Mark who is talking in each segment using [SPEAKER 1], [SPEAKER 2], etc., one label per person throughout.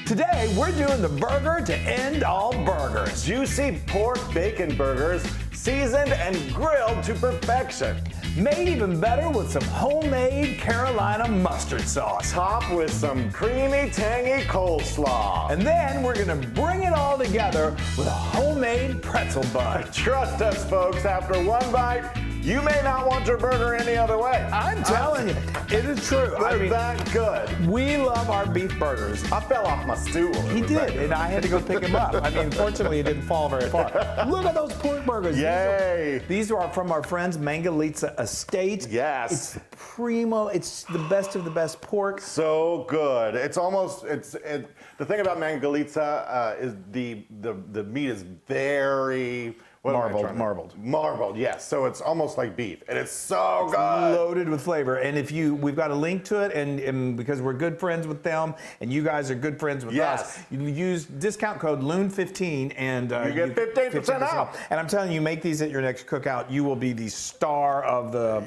[SPEAKER 1] Today, we're doing the burger to end all burgers.
[SPEAKER 2] Juicy pork bacon burgers, seasoned and grilled to perfection.
[SPEAKER 1] Made even better with some homemade Carolina mustard sauce.
[SPEAKER 2] Topped with some creamy, tangy coleslaw.
[SPEAKER 1] And then we're gonna bring it all together with a homemade pretzel bun.
[SPEAKER 2] Trust us, folks, after one bite, you may not want your burger any other way.
[SPEAKER 1] I'm telling you, it is true.
[SPEAKER 2] They're that good.
[SPEAKER 1] We love our beef burgers.
[SPEAKER 2] I fell off my stool.
[SPEAKER 1] He did, and I had to go pick him up. I mean, fortunately, it didn't fall very far. Look at those pork burgers.
[SPEAKER 2] Yay.
[SPEAKER 1] These are from our friends Mangalitsa Estate.
[SPEAKER 2] Yes.
[SPEAKER 1] It's primo. It's the best of the best pork.
[SPEAKER 2] So good. It's almost, the thing about Mangalitsa is the meat is very, marbled, yes. So it's almost like beef, and it's so good.
[SPEAKER 1] Loaded with flavor. And we've got a link to it, and because we're good friends with them, and you guys are good friends with us, you use discount code LOON15, and
[SPEAKER 2] you get 15% off.
[SPEAKER 1] And I'm telling you, make these at your next cookout. You will be the star of the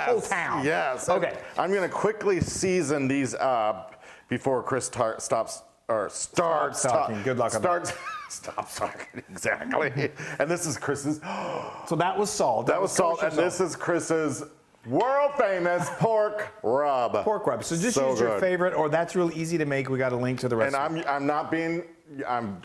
[SPEAKER 1] whole town.
[SPEAKER 2] Yes.
[SPEAKER 1] Okay.
[SPEAKER 2] I'm going to quickly season these up before Chris starts
[SPEAKER 1] talking. Good luck on that.
[SPEAKER 2] Stops talking, exactly. And this is Chris's.
[SPEAKER 1] So that was salt.
[SPEAKER 2] That was salt, and this is Chris's world famous pork rub.
[SPEAKER 1] Pork rub. So just use your favorite, or that's real easy to make. We got a link to the recipe.
[SPEAKER 2] And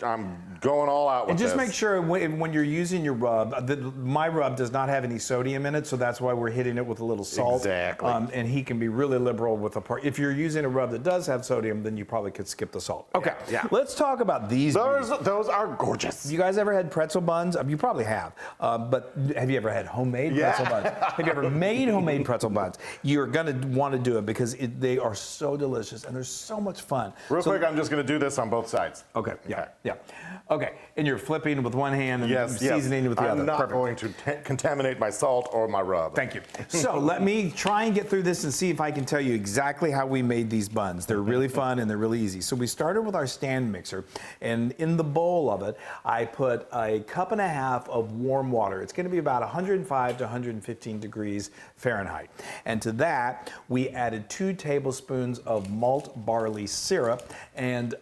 [SPEAKER 2] I'm going all out with this.
[SPEAKER 1] And just make sure when you're using your rub, my rub does not have any sodium in it, so that's why we're hitting it with a little salt.
[SPEAKER 2] Exactly.
[SPEAKER 1] And he can be really liberal with the pork. If you're using a rub that does have sodium, then you probably could skip the salt. Okay, let's talk about these.
[SPEAKER 2] Those are gorgeous.
[SPEAKER 1] You guys ever had pretzel buns? You probably have. But have you ever had homemade pretzel buns? Have you ever made homemade pretzel buns? You're going to want to do it because they are so delicious and they're so much fun.
[SPEAKER 2] Real quick, I'm just going to do this on both sides.
[SPEAKER 1] Okay. Yeah. Okay, and you're flipping with one hand and seasoning with the other.
[SPEAKER 2] I'm not going to contaminate my salt or my rub.
[SPEAKER 1] Thank you. So let me try and get through this and see if I can tell you exactly how we made these buns. They're really fun and they're really easy. So we started with our stand mixer, and in the bowl of it, I put a cup and a half of warm water. It's going to be about 105 to 115 degrees Fahrenheit. And to that, we added 2 tablespoons of malt barley syrup, and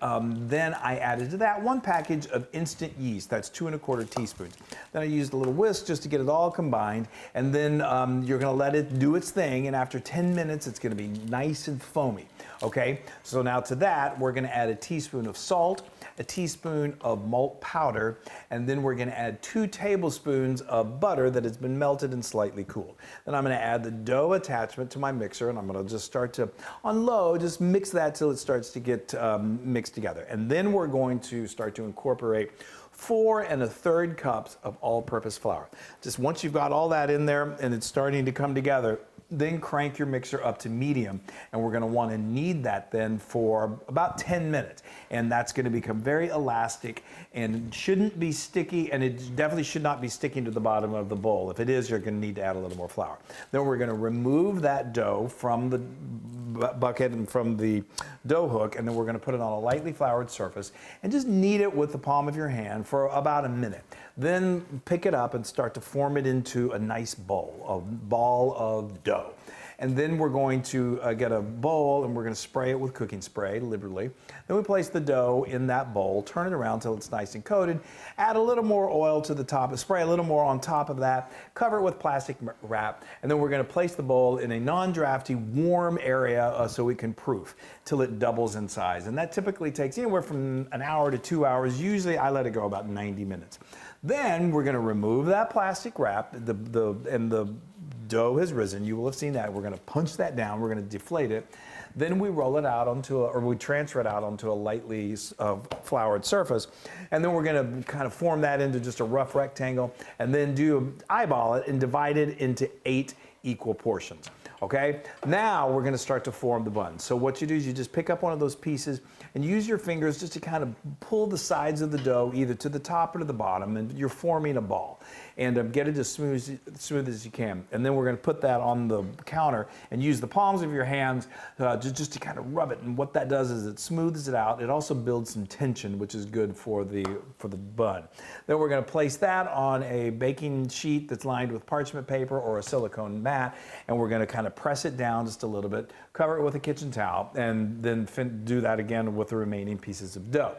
[SPEAKER 1] then I added to that 1 package of instant yeast. That's 2 1/4 teaspoons. Then I used a little whisk just to get it all combined, and then you're going to let it do its thing, and after 10 minutes it's going to be nice and foamy. Okay, so now to that we're going to add a teaspoon of salt, a teaspoon of malt powder, and then we're going to add 2 tablespoons of butter that has been melted and slightly cooled. Then I'm going to add the dough attachment to my mixer, and I'm going to just start to, on low, just mix that till it starts to get mixed together. And then we're going to start to incorporate 4 1/3 cups of all-purpose flour. Just once you've got all that in there and it's starting to come together, then crank your mixer up to medium, and we're going to want to knead that then for about 10 minutes. And that's going to become very elastic and shouldn't be sticky, and it definitely should not be sticking to the bottom of the bowl. If it is, you're going to need to add a little more flour. Then we're going to remove that dough from the bucket and from the dough hook, and then we're going to put it on a lightly floured surface and just knead it with the palm of your hand for about a minute. Then pick it up and start to form it into a nice bowl, a ball of dough. And then we're going to get a bowl and we're going to spray it with cooking spray liberally. Then we place the dough in that bowl, turn it around until it's nice and coated, add a little more oil to the top, spray a little more on top of that, cover it with plastic wrap, and then we're going to place the bowl in a non-drafty, warm area so we can proof till it doubles in size. And that typically takes anywhere from an hour to 2 hours. Usually I let it go about 90 minutes. Then we're going to remove that plastic wrap, and the dough has risen. You will have seen that. We're going to punch that down. We're going to deflate it. Then we roll it out or we transfer it out onto a lightly floured surface. And then we're going to kind of form that into just a rough rectangle, and then eyeball it and divide it into 8 equal portions. Okay, now we're going to start to form the bun. So what you do is you just pick up one of those pieces and use your fingers just to kind of pull the sides of the dough either to the top or to the bottom, and you're forming a ball. And get it as smooth as you can. And then we're going to put that on the counter and use the palms of your hands just to kind of rub it. And what that does is it smooths it out. It also builds some tension, which is good for the bun. Then we're going to place that on a baking sheet that's lined with parchment paper or a silicone mat, and we're going to kind of press it down just a little bit, cover it with a kitchen towel, and then do that again with the remaining pieces of dough.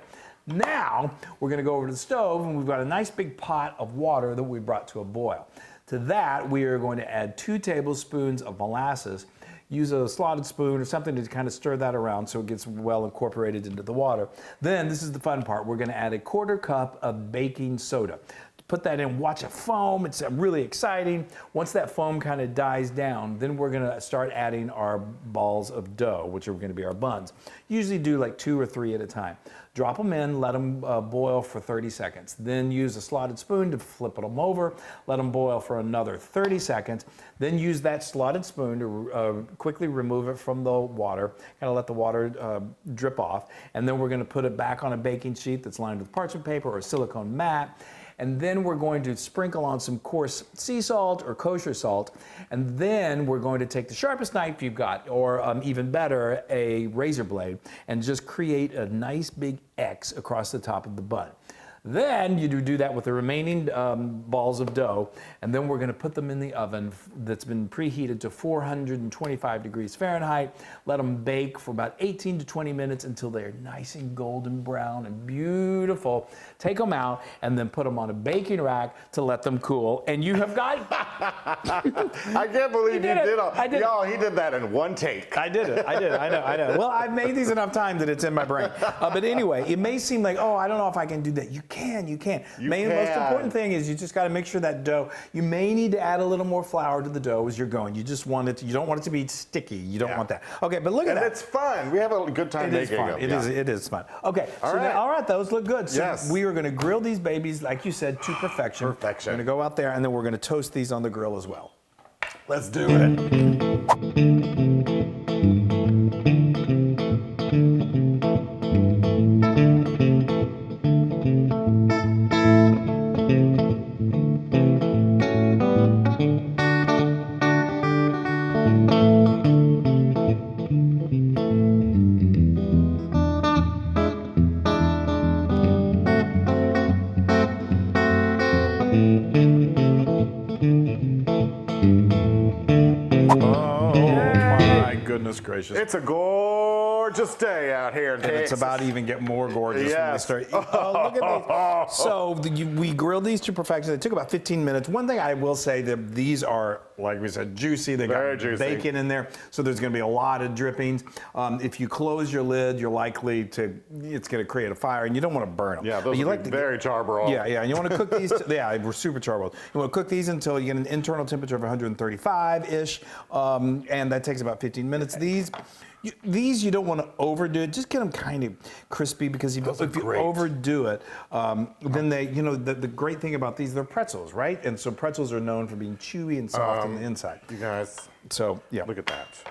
[SPEAKER 1] Now, we're gonna go over to the stove, and we've got a nice big pot of water that we brought to a boil. To that, we are going to add 2 tablespoons of molasses. Use a slotted spoon or something to kind of stir that around so it gets well incorporated into the water. Then, this is the fun part, we're gonna add a 1/4 cup of baking soda. Put that in, watch it foam, it's really exciting. Once that foam kind of dies down, then we're gonna start adding our balls of dough, which are gonna be our buns. Usually do like 2 or 3 at a time. Drop them in, let them boil for 30 seconds. Then use a slotted spoon to flip them over, let them boil for another 30 seconds. Then use that slotted spoon to quickly remove it from the water, kind of let the water drip off. And then we're gonna put it back on a baking sheet that's lined with parchment paper or a silicone mat. And then we're going to sprinkle on some coarse sea salt or kosher salt. And then we're going to take the sharpest knife you've got, or even better, a razor blade, and just create a nice big X across the top of the bun. Then you do that with the remaining balls of dough, and then we're going to put them in the oven that's been preheated to 425 degrees Fahrenheit. Let them bake for about 18 to 20 minutes until they're nice and golden brown and beautiful. Take them out and then put them on a baking rack to let them cool. And you have got...
[SPEAKER 2] I can't believe you did all. Y'all, he did that in one take.
[SPEAKER 1] I did it. I know. Well, I've made these enough times that it's in my brain. But anyway, it may seem like, oh, I don't know if I can do that. You can. Most important thing is you just got to make sure that dough, you may need to add a little more flour to the dough as you're going. You just want it to, you don't want it to be sticky. You don't want that. Okay, but look at that.
[SPEAKER 2] And it's fun. We have a good time making them.
[SPEAKER 1] It is fun. Okay, all right, those look good. So we are going to grill these babies, like you said, to perfection. We're going to go out there and then we're going to toast these on the grill as well.
[SPEAKER 2] Let's do it.
[SPEAKER 1] Goodness gracious.
[SPEAKER 2] It's a gorgeous day out here in Texas.
[SPEAKER 1] It's about to even get more gorgeous when we start. Oh, look at these. So we grilled these to perfection. It took about 15 minutes. One thing I will say, that these are, like we said, juicy. They got bacon in there, so there's going to be a lot of drippings. If you close your lid, you're likely to, it's going to create a fire, and you don't want to burn them.
[SPEAKER 2] Yeah, those are very charbroiled.
[SPEAKER 1] Yeah, and you want to cook these, we're super charbroiled. You want to cook these until you get an internal temperature of 135-ish, and that takes about 15 minutes. These you don't want to overdo it. Just get them kind of crispy, because if you overdo it, then they, the great thing about these, they're pretzels, right? And so pretzels are known for being chewy and soft on the inside.
[SPEAKER 2] You guys,
[SPEAKER 1] so yeah,
[SPEAKER 2] look at that.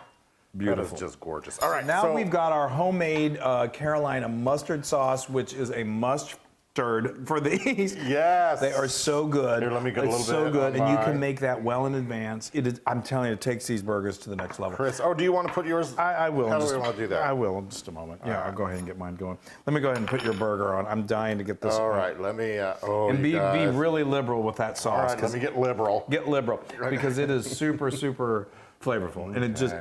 [SPEAKER 1] Beautiful.
[SPEAKER 2] That is just gorgeous. All right,
[SPEAKER 1] now we've got our homemade Carolina mustard sauce, which is a mustard for these.
[SPEAKER 2] Yes.
[SPEAKER 1] They are so good.
[SPEAKER 2] Here, let me get a little bit.
[SPEAKER 1] It's so good, and you can make that well in advance. It is, I'm telling you, it takes these burgers to the next level.
[SPEAKER 2] Chris, do you want to put yours?
[SPEAKER 1] I will.
[SPEAKER 2] How do we want to do that?
[SPEAKER 1] I will in just a moment. Yeah, I'll go ahead and get mine going. Let me go ahead and put your burger on. I'm dying to get this.
[SPEAKER 2] All right, let me.
[SPEAKER 1] And be really liberal with that sauce.
[SPEAKER 2] All right, let me get liberal.
[SPEAKER 1] Get liberal, because it is super, super flavorful, and it just.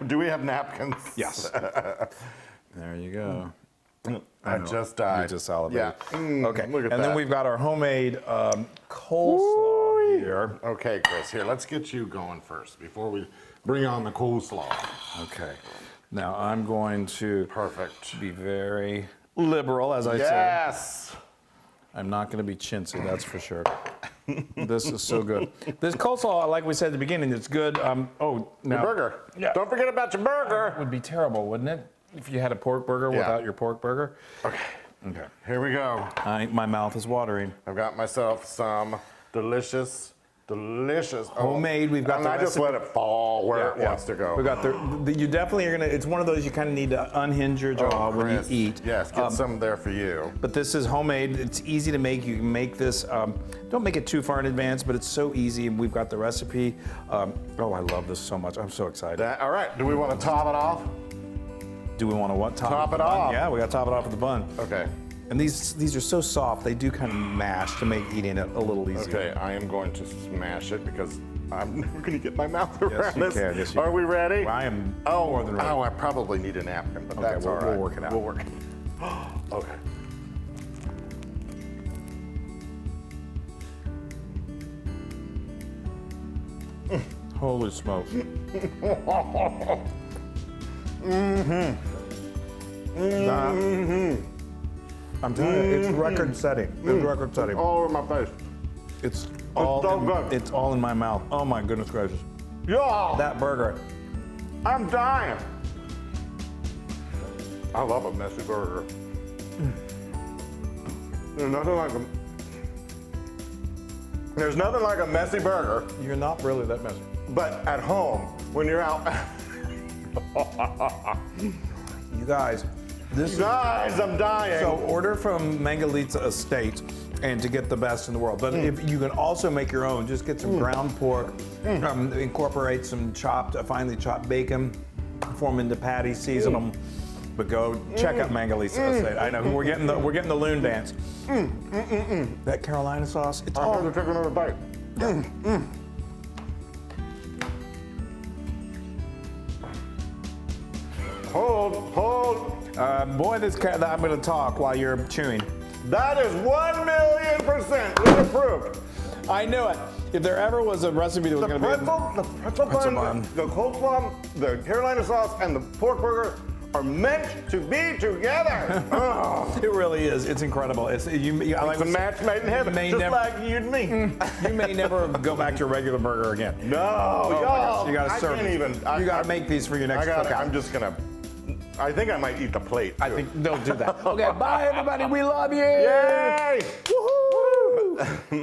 [SPEAKER 2] Do we have napkins?
[SPEAKER 1] Yes. There you go.
[SPEAKER 2] I just died.
[SPEAKER 1] You just salivated.
[SPEAKER 2] Yeah.
[SPEAKER 1] Okay.
[SPEAKER 2] Look at
[SPEAKER 1] and
[SPEAKER 2] that.
[SPEAKER 1] then we've got our homemade coleslaw here.
[SPEAKER 2] Okay, Chris. Here, let's get you going first before we bring on the coleslaw.
[SPEAKER 1] Okay. Now I'm going to be very liberal, as I said.
[SPEAKER 2] Yes.
[SPEAKER 1] I'm not going to be chintzy, that's for sure. This is so good. This coleslaw, like we said at the beginning, it's good.
[SPEAKER 2] Your burger. Yeah. Don't forget about your burger.
[SPEAKER 1] It would be terrible, wouldn't it? If you had a pork burger without your pork burger.
[SPEAKER 2] Okay. Here we go.
[SPEAKER 1] My mouth is watering.
[SPEAKER 2] I've got myself some delicious.
[SPEAKER 1] Homemade. We've got.
[SPEAKER 2] I just let it fall where it wants to go.
[SPEAKER 1] We got you definitely are gonna. It's one of those you kind of need to unhinge your jaw when you eat.
[SPEAKER 2] Yes, get some there for you.
[SPEAKER 1] But this is homemade. It's easy to make. You can make this. Don't make it too far in advance, but it's so easy. And we've got the recipe. I love this so much. I'm so excited.
[SPEAKER 2] All right. Do we want to top it off?
[SPEAKER 1] Do we want to what?
[SPEAKER 2] Top it off.
[SPEAKER 1] Yeah, we got to top it off with the bun.
[SPEAKER 2] Okay.
[SPEAKER 1] And these are so soft, they do kind of mash to make eating it a little easier.
[SPEAKER 2] Okay, I am going to smash it because I'm never gonna get my mouth around
[SPEAKER 1] you
[SPEAKER 2] this.
[SPEAKER 1] can. Yes, you
[SPEAKER 2] Are
[SPEAKER 1] can.
[SPEAKER 2] we ready?
[SPEAKER 1] I am
[SPEAKER 2] Oh,
[SPEAKER 1] more than ready.
[SPEAKER 2] Oh, I probably need a napkin, but that's
[SPEAKER 1] we'll-
[SPEAKER 2] all right.
[SPEAKER 1] we'll work it out.
[SPEAKER 2] We'll work it. Okay.
[SPEAKER 1] Holy smokes. I'm telling you, it's record setting. It's record setting.
[SPEAKER 2] All over my face.
[SPEAKER 1] It's all
[SPEAKER 2] so
[SPEAKER 1] in,
[SPEAKER 2] good.
[SPEAKER 1] It's all in my mouth. Oh my goodness gracious.
[SPEAKER 2] Yeah,
[SPEAKER 1] That burger.
[SPEAKER 2] I'm dying. I love a messy burger. There's nothing like a messy burger,
[SPEAKER 1] You're not really that messy.
[SPEAKER 2] but at home, when you're out.
[SPEAKER 1] You guys, this
[SPEAKER 2] Guys, I'm dying.
[SPEAKER 1] so order from Mangalitsa Estate and to get the best in the world. But if you can also make your own, just get some ground pork, incorporate some finely chopped bacon, form into patties, season them. But go check out Mangalitsa Estate. I know we're getting the loon dance. That Carolina sauce, it's
[SPEAKER 2] I
[SPEAKER 1] all
[SPEAKER 2] have to take another bite. Hold.
[SPEAKER 1] boy, I'm going to talk while you're chewing.
[SPEAKER 2] That is 1,000,000% Lead approved.
[SPEAKER 1] I knew it. If there ever was a recipe that was
[SPEAKER 2] The
[SPEAKER 1] going to be
[SPEAKER 2] pretzel
[SPEAKER 1] Pretzel
[SPEAKER 2] bun,
[SPEAKER 1] bun.
[SPEAKER 2] the coleslaw, the Carolina sauce, and the pork burger are meant to be together. Oh,
[SPEAKER 1] it really is. It's incredible. It's
[SPEAKER 2] it's a match made in heaven,
[SPEAKER 1] may
[SPEAKER 2] just
[SPEAKER 1] never-
[SPEAKER 2] like you and me.
[SPEAKER 1] You may never go back to a regular burger again.
[SPEAKER 2] No,
[SPEAKER 1] Oh my gosh,
[SPEAKER 2] y'all,
[SPEAKER 1] you got to
[SPEAKER 2] I
[SPEAKER 1] serve.
[SPEAKER 2] can't
[SPEAKER 1] it.
[SPEAKER 2] even.
[SPEAKER 1] You got to make these for your next cookout.
[SPEAKER 2] I'm just gonna. I think I might eat the plate.
[SPEAKER 1] I
[SPEAKER 2] too.
[SPEAKER 1] think they'll do that. Okay, bye everybody. We love you.
[SPEAKER 2] Yay!
[SPEAKER 1] Woohoo!